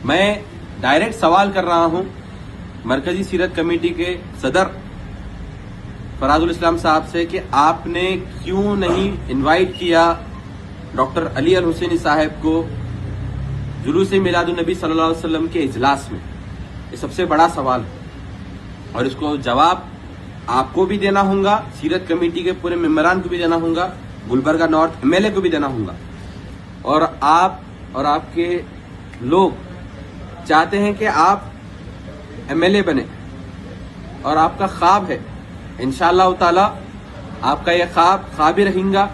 میں ڈائریکٹ سوال کر رہا ہوں مرکزی سیرت کمیٹی کے صدر فراز الاسلام صاحب سے کہ آپ نے کیوں نہیں انوائٹ کیا ڈاکٹر علی الحسینی صاحب کو جلوس میلاد النبی صلی اللہ علیہ وسلم کے اجلاس میں. یہ سب سے بڑا سوال ہے اور اس کو جواب آپ کو بھی دینا ہوگا, سیرت کمیٹی کے پورے ممبران کو بھی دینا ہوگا, گلبرگہ نارتھ ایم ایل اے کو بھی دینا ہوگا. اور آپ اور آپ کے لوگ چاہتے ہیں کہ آپ ایم ایل اے بنے اور آپ کا خواب ہے, انشاءاللہ تعالی آپ کا یہ خواب ہی رہیں گا.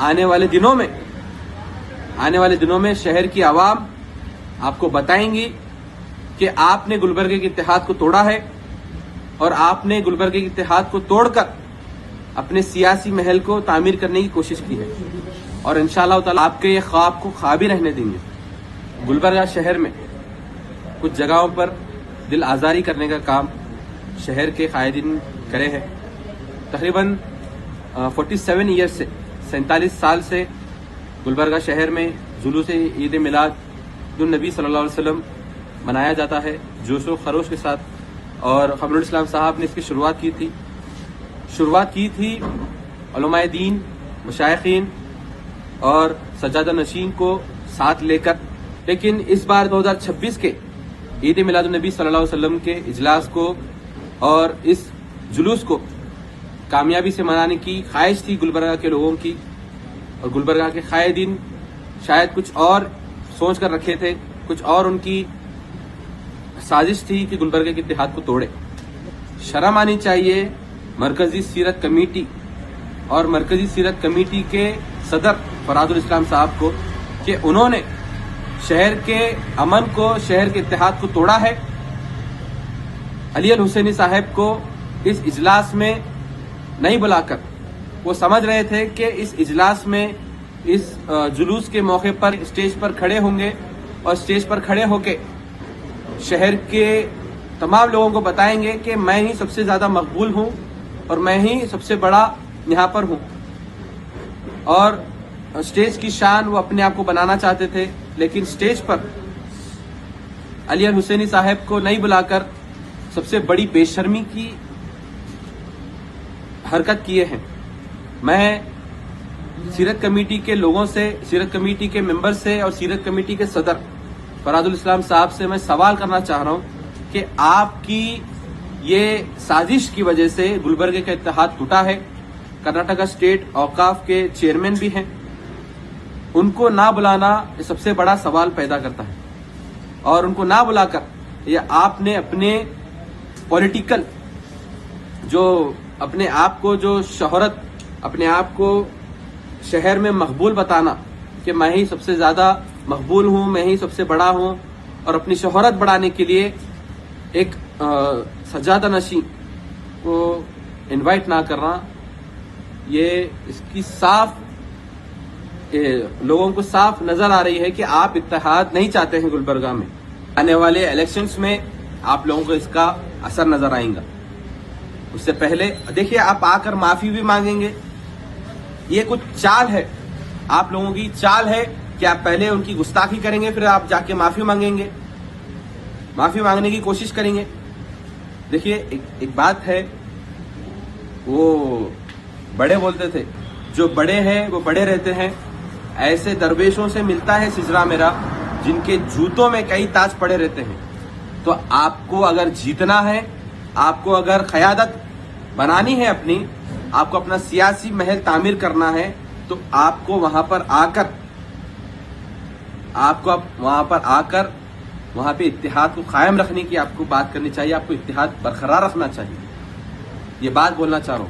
آنے والے دنوں میں شہر کی عوام آپ کو بتائیں گی کہ آپ نے گلبرگہ کے اتحاد کو توڑا ہے اور آپ نے گلبرگہ کے اتحاد کو توڑ کر اپنے سیاسی محل کو تعمیر کرنے کی کوشش کی ہے. اور انشاءاللہ تعالی آپ کے یہ خواب کو خواب ہی رہنے دیں گے. گلبرگہ شہر میں کچھ جگہوں پر دل آزاری کرنے کا کام شہر کے قائدین کرے ہیں. تقریباً 47 ایئر سے 47 سال سے گلبرگہ شہر میں جلوس عید میلاد النبی صلی اللہ علیہ وسلم منایا جاتا ہے جوش و خروش کے ساتھ. اور خبر الاسلام صاحب نے اس کی شروعات کی تھی علماء دین, مشائخین اور سجادہ نشین کو ساتھ لے کر. لیکن اس بار 2026 کے عید میلاد النبی صلی اللہ علیہ وسلم کے اجلاس کو اور اس جلوس کو کامیابی سے منانے کی خواہش تھی گلبرگہ کے لوگوں کی, اور گلبرگہ کے قائدین شاید کچھ اور سوچ کر رکھے تھے, کچھ اور ان کی سازش تھی کہ گلبرگہ کے اتحاد کو توڑے. شرم آنی چاہیے مرکزی سیرت کمیٹی اور مرکزی سیرت کمیٹی کے صدر فراز الاسلام صاحب کو کہ انہوں نے شہر کے امن کو, شہر کے اتحاد کو توڑا ہے. علی الحسینی صاحب کو اس اجلاس میں نہیں بلا کر وہ سمجھ رہے تھے کہ اس اجلاس میں اس جلوس کے موقع پر اسٹیج پر کھڑے ہوں گے اور اسٹیج پر کھڑے ہو کے شہر کے تمام لوگوں کو بتائیں گے کہ میں ہی سب سے زیادہ مقبول ہوں اور میں ہی سب سے بڑا یہاں پر ہوں. اور اسٹیج کی شان وہ اپنے آپ کو بنانا چاہتے تھے, لیکن اسٹیج پر علی الحسینی صاحب کو نہیں بلا کر سب سے بڑی بے شرمی کی حرکت کیے ہیں. میں سیرت کمیٹی کے لوگوں سے, سیرت کمیٹی کے ممبر سے اور سیرت کمیٹی کے صدر فراز الاسلام صاحب سے میں سوال کرنا چاہ رہا ہوں کہ آپ کی یہ سازش کی وجہ سے گلبرگہ کا اتحاد ٹوٹا ہے. کرناٹک اسٹیٹ اوقاف کے چیئرمین بھی ہیں, ان کو نہ بلانا یہ سب سے بڑا سوال پیدا کرتا ہے. اور ان کو نہ بلا کر یہ آپ نے اپنے پولیٹیکل جو اپنے آپ کو جو شہرت, اپنے آپ کو شہر میں مقبول بتانا کہ میں ہی سب سے زیادہ مقبول ہوں, میں ہی سب سے بڑا ہوں, اور اپنی شہرت بڑھانے کے لیے ایک سجادہ نشین کو انوائٹ نہ کرنا, یہ اس کی لوگوں کو صاف نظر آ رہی ہے کہ آپ اتحاد نہیں چاہتے ہیں گلبرگہ میں. آنے والے الیکشنز میں آپ لوگوں کو اس کا اثر نظر آئے گا. اس سے پہلے دیکھیے آپ آ کر معافی بھی مانگیں گے, یہ کچھ چال ہے, آپ لوگوں کی چال ہے کہ آپ پہلے ان کی گستاخی کریں گے, پھر آپ جا کے معافی مانگیں گے, معافی مانگنے کی کوشش کریں گے. دیکھیے ایک بات ہے, وہ بڑے بولتے تھے جو بڑے ہیں وہ بڑے رہتے ہیں. ایسے درویشوں سے ملتا ہے سجرا میرا جن کے جوتوں میں کئی تاج پڑے رہتے ہیں. تو آپ کو اگر جیتنا ہے, آپ کو اگر قیادت بنانی ہے اپنی, آپ کو اپنا سیاسی محل تعمیر کرنا ہے, تو آپ کو وہاں پر آ کر وہاں پہ اتحاد کو قائم رکھنے کی آپ کو بات کرنی چاہیے, آپ کو اتحاد برقرار رکھنا چاہیے. یہ بات بولنا چاہ رہا ہوں.